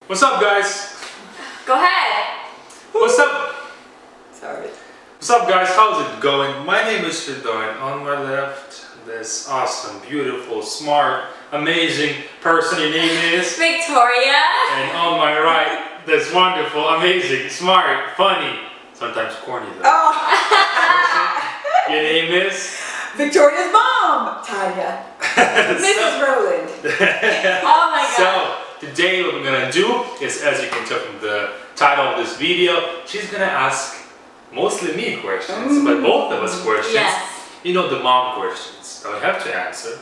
What's up, guys? Go ahead. What's up? Sorry. What's up, guys? How's it going? My name is Shirina. On my left, this awesome, beautiful, smart, amazing person. Your name is Victoria. And on my right, this wonderful, amazing, smart, funny, sometimes corny though. Oh. Your name is Victoria's mom, Tanya. Mrs. Rowland. Oh my God. So today what we're gonna do is, as you can tell from the title of this video, she's gonna ask mostly me questions, but both of us questions. Yes. You know, the mom questions that we have to answer.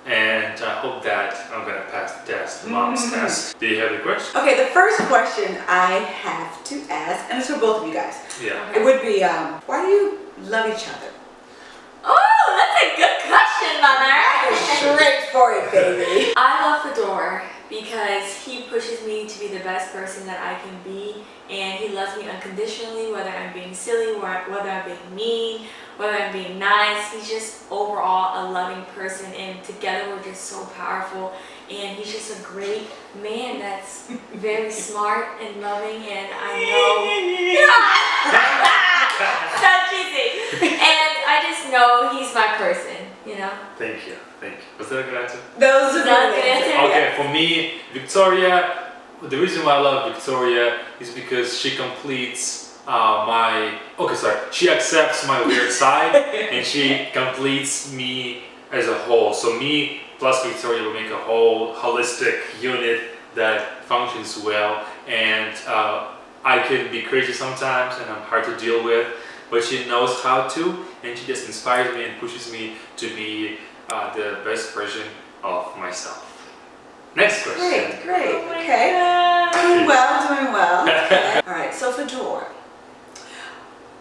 And I hope that I'm gonna pass the test, the mom's test. Do you have the question? Okay, the first question I have to ask, and it's for both of you guys. Yeah. It would be, why do you love each other? Oh, that's a good question, Mother. Straight for it, baby. I love Fedor because he pushes me to be the best person that I can be, and he loves me unconditionally, whether I'm being silly, whether I'm being mean, whether I'm being nice. He's just overall a loving person, and together we're just so powerful. And he's just a great man that's very smart and loving, and I know. So cheesy. And I just know he's my person, you know? Thank you. Was that a good answer? Those are That's good good answers. answer. Okay, for me, Victoria, the reason why I love Victoria is because she completes she accepts my weird side and she completes me as a whole. So me plus Victoria will make a whole holistic unit that functions well, and I can be crazy sometimes and I'm hard to deal with, but she knows how to, and she just inspires me and pushes me to be the best version of myself. Next question. Great, Oh my okay. God. Doing well. Okay. All right, so Fedor,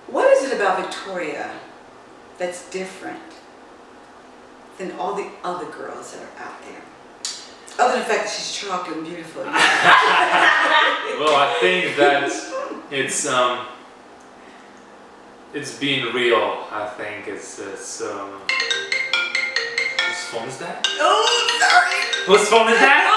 what is it about Victoria that's different than all the other girls that are out there? Other than the fact that she's chocolate and beautiful. Well, I think that it's being real. I think it's whose phone is that? Oh, sorry. Whose phone is that?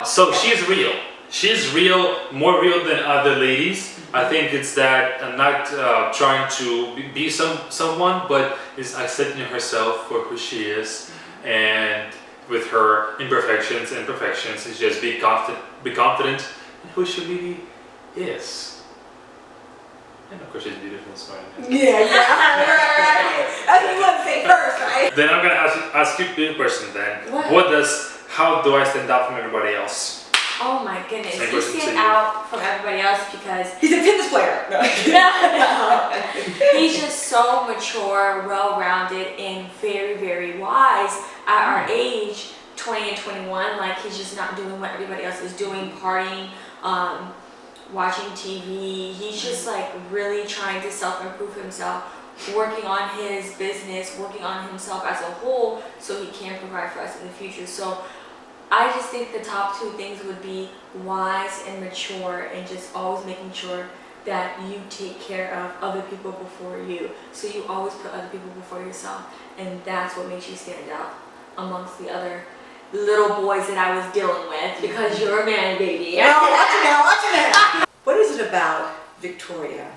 So she's real. She's real, more real than other ladies. I think it's that I'm not trying to be someone, but is accepting herself for who she is, and with her imperfections and perfections, is just be confident in who she really is. And of course she's beautiful, so Yeah. That's what you want to say first, right? Then I'm gonna ask you a question then. What? How do I stand out from everybody else? Oh my goodness. Same You question to stand you. out from everybody else because He's a tennis player. no. He's just so mature, well-rounded, and very, very wise at our age, 20 and 21. Like, he's just not doing what everybody else is doing, partying, watching TV. He's just like really trying to self-improve himself, working on his business, working on himself as a whole so he can provide for us in the future. So I just think the top two things would be wise and mature, and just always making sure that you take care of other people before you. So you always put other people before yourself, and that's what makes you stand out amongst the other little boys that I was dealing with, because you're a man, baby. Now, watch it now. What is it about Victoria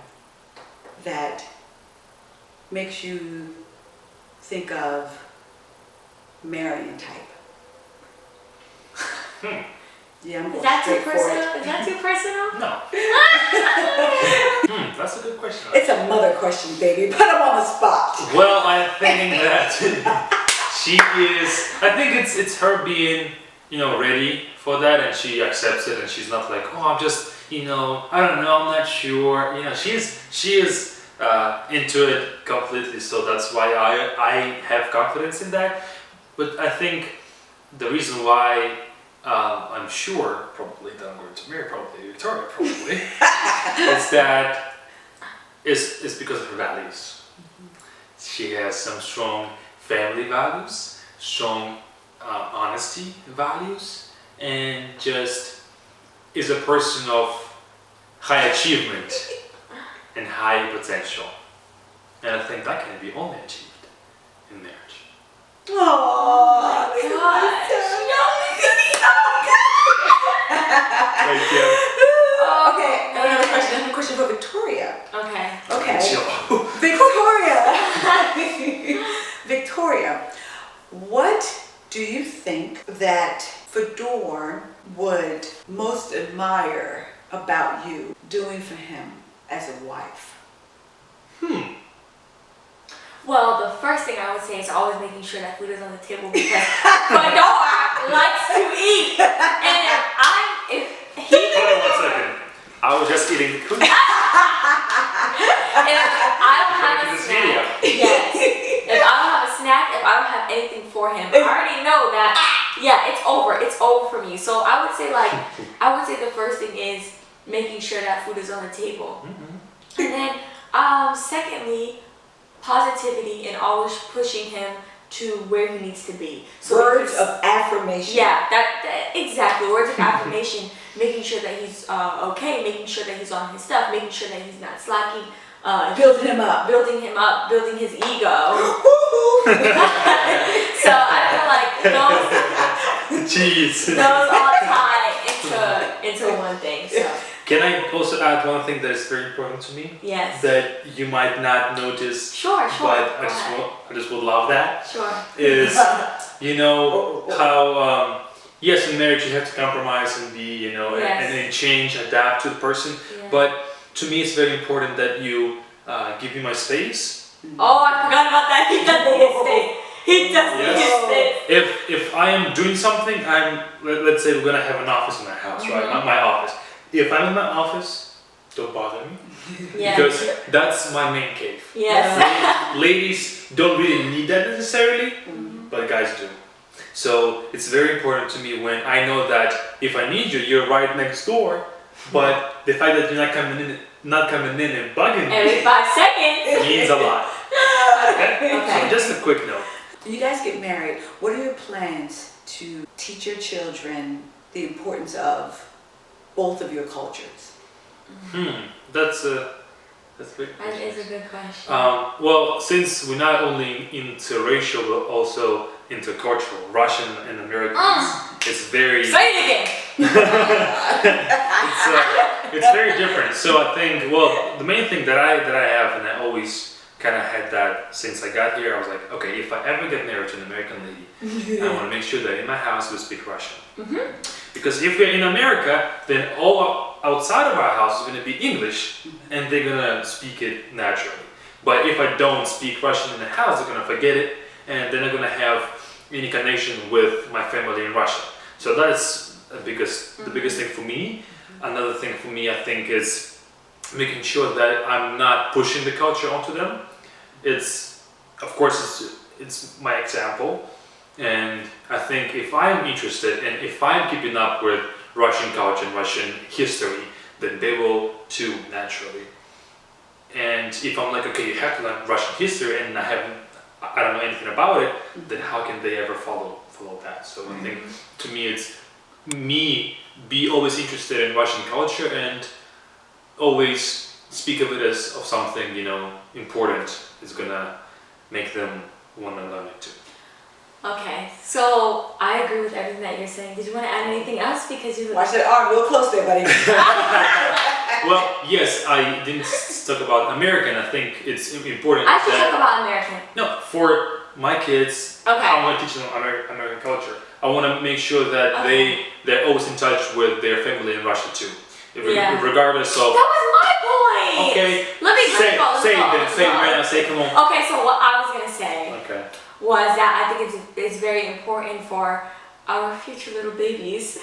that makes you think of Marion type? Yeah, I'm Is going that too straight for personal? it. Is that too personal? No. That's a good question. It's a mother question, baby. Put him on the spot. Well, I think that she is. I think it's her being, ready for that, and she accepts it, and she's not like, oh, I'm just, I don't know, I'm not sure. She is into it completely. So that's why I have confidence in that. But I think the reason why I'm sure probably that I'm going to marry Victoria is because of her values. She has some strong family values, strong honesty values, and just is a person of high achievement and high potential. And I think that can be only achieved in marriage. Oh, gosh. think that Fedor would most admire about you doing for him as a wife? Well, the first thing I would say is always making sure that food is on the table because Fedor likes to eat. And if he Hold on 1 second. I was just eating the cookie. and if I don't have a This snack, video. yes. If I don't have a snack, if I don't have anything for him, I already know that yeah, it's over. It's over for me. So I would say the first thing is making sure that food is on the table. And then secondly, positivity and always pushing him to where he needs to be. So Words of affirmation. yeah, that exactly. Words of affirmation, making sure that he's okay, making sure that he's on his stuff, making sure that he's not slacking, Building him up. building his ego. So I feel like Jeez. those all tie into one thing. So Can I also add one thing that is very important to me yes, that you might not notice, sure, but go ahead. I just would love that Sure. is how yes, in marriage you have to compromise and be Yes. and then change, adapt to the person. Yeah. But to me, it's very important that you give me my space. Oh, I forgot about that. He does need his space. He does need his space. If I am doing something, let's say we're gonna have an office in our house, right? Not my office. If I'm in my office, don't bother me Yeah. because that's my main cave. Yes. Ladies don't really need that necessarily, but guys do. So it's very important to me when I know that if I need you, you're right next door. But the fact that you're not coming in and bugging Every me 5 seconds. means a lot. Okay? Okay. So just a quick note. You guys get married. What are your plans to teach your children the importance of both of your cultures? That's a big That question. is a good question. Well, since we're not only interracial but also intercultural, Russian and Americans, it's very Say it again. it's very different. So I think the main thing that I have, and I always kind of had that since I got here. I was like, okay, if I ever get married to an American lady, I want to make sure that in my house we speak Russian. Because if we're in America, then all outside of our house is going to be English, and they're going to speak it naturally. But if I don't speak Russian in the house, they're going to forget it, and they're not going to have any connection with my family in Russia. So that's the biggest thing for me. Another thing for me, I think, is making sure that I'm not pushing the culture onto them. Of course, it's my example. And I think if I'm interested and if I'm keeping up with Russian culture and Russian history, then they will too, naturally. And if I'm like, okay, you have to learn Russian history and I don't know anything about it, then how can they ever follow that? So I think to me it's be always interested in Russian culture and always speak of it as of something important is gonna make them want to learn it too. Okay, so I agree with everything that you're saying. Did you want to add anything else? Because you Watch that arm real close there, buddy. Well, yes, I didn't talk about American. I think it's important I should talk about American. No, for my kids, Okay. I want to teach them American culture. I want to make sure that they're always in touch with their family in Russia too. Yeah. Regardless of... That was my point. Okay. Let me Say it right now. Say, come on. Okay, so what I was gonna say Okay. was that I think it's very important for our future little babies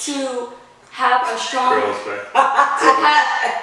to have a strong Girls, right?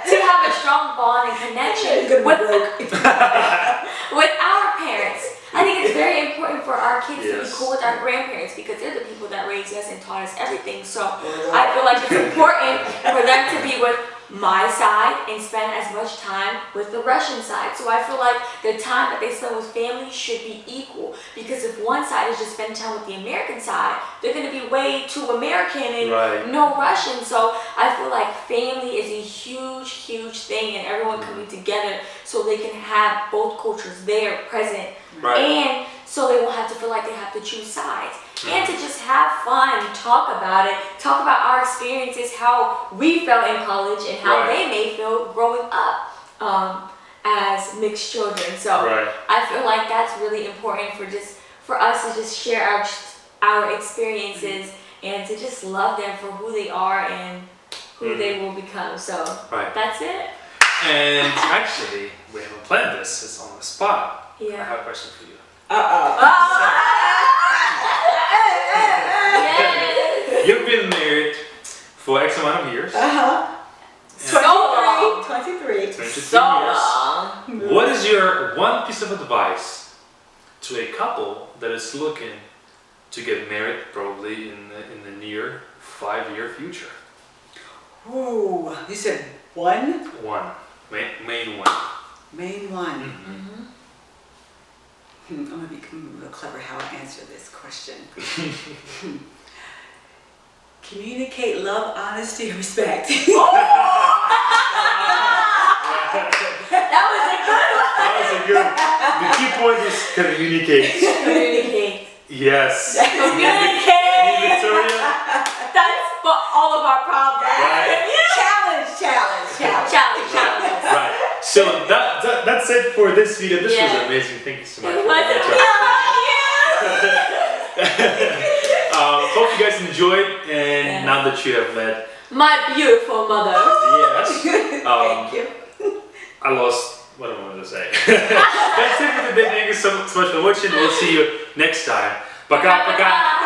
to have a strong bond and connection You're with gonna be broke. with our parents. I think it's very important for our kids to be Yes. cool with our grandparents because they're the people that raised us and taught us everything. So I feel like it's important for them to be with my side and spend as much time with the Russian side. So I feel like the time that they spend with family should be equal because if one side is just spending time with the American side, they're going to be way too American and Right. no Russian. So I feel like family is a huge, huge thing and everyone coming together so they can have both cultures there present. Right. And so they won't have to feel like they have to choose sides. And to just have fun, talk about it, talk about our experiences, how we felt in college and how Right. they may feel growing up as mixed children. So Right. I feel like that's really important for us to just share our experiences and to just love them for who they are and who they will become. So Right. that's it. And actually, we haven't planned this. It's on the spot. I Yeah. have a question for you. Yes. You've been married for X amount of years. So long. 23. 22 So years. long. What is your one piece of advice to a couple that is looking to get married probably in the near 5-year future? Ooh, you said one? One. Main one. Main one. Mhm. I'm gonna become real clever how I answer this question. Communicate love, honesty, and respect. That was a good one. That was a good. The key point is communicate. Communicate. Yes. Communicate. Victoria? That's for all of our problems. Right. Challenge. Right. So that's it for this video. This was amazing. Thank you so much. It for was watching. Hope you guys enjoyed, and now that you have met my beautiful mother. yes, Thank you. I lost what I wanted to say. That's it for today. Thank you so much for watching. We'll see you next time. Пока, пока.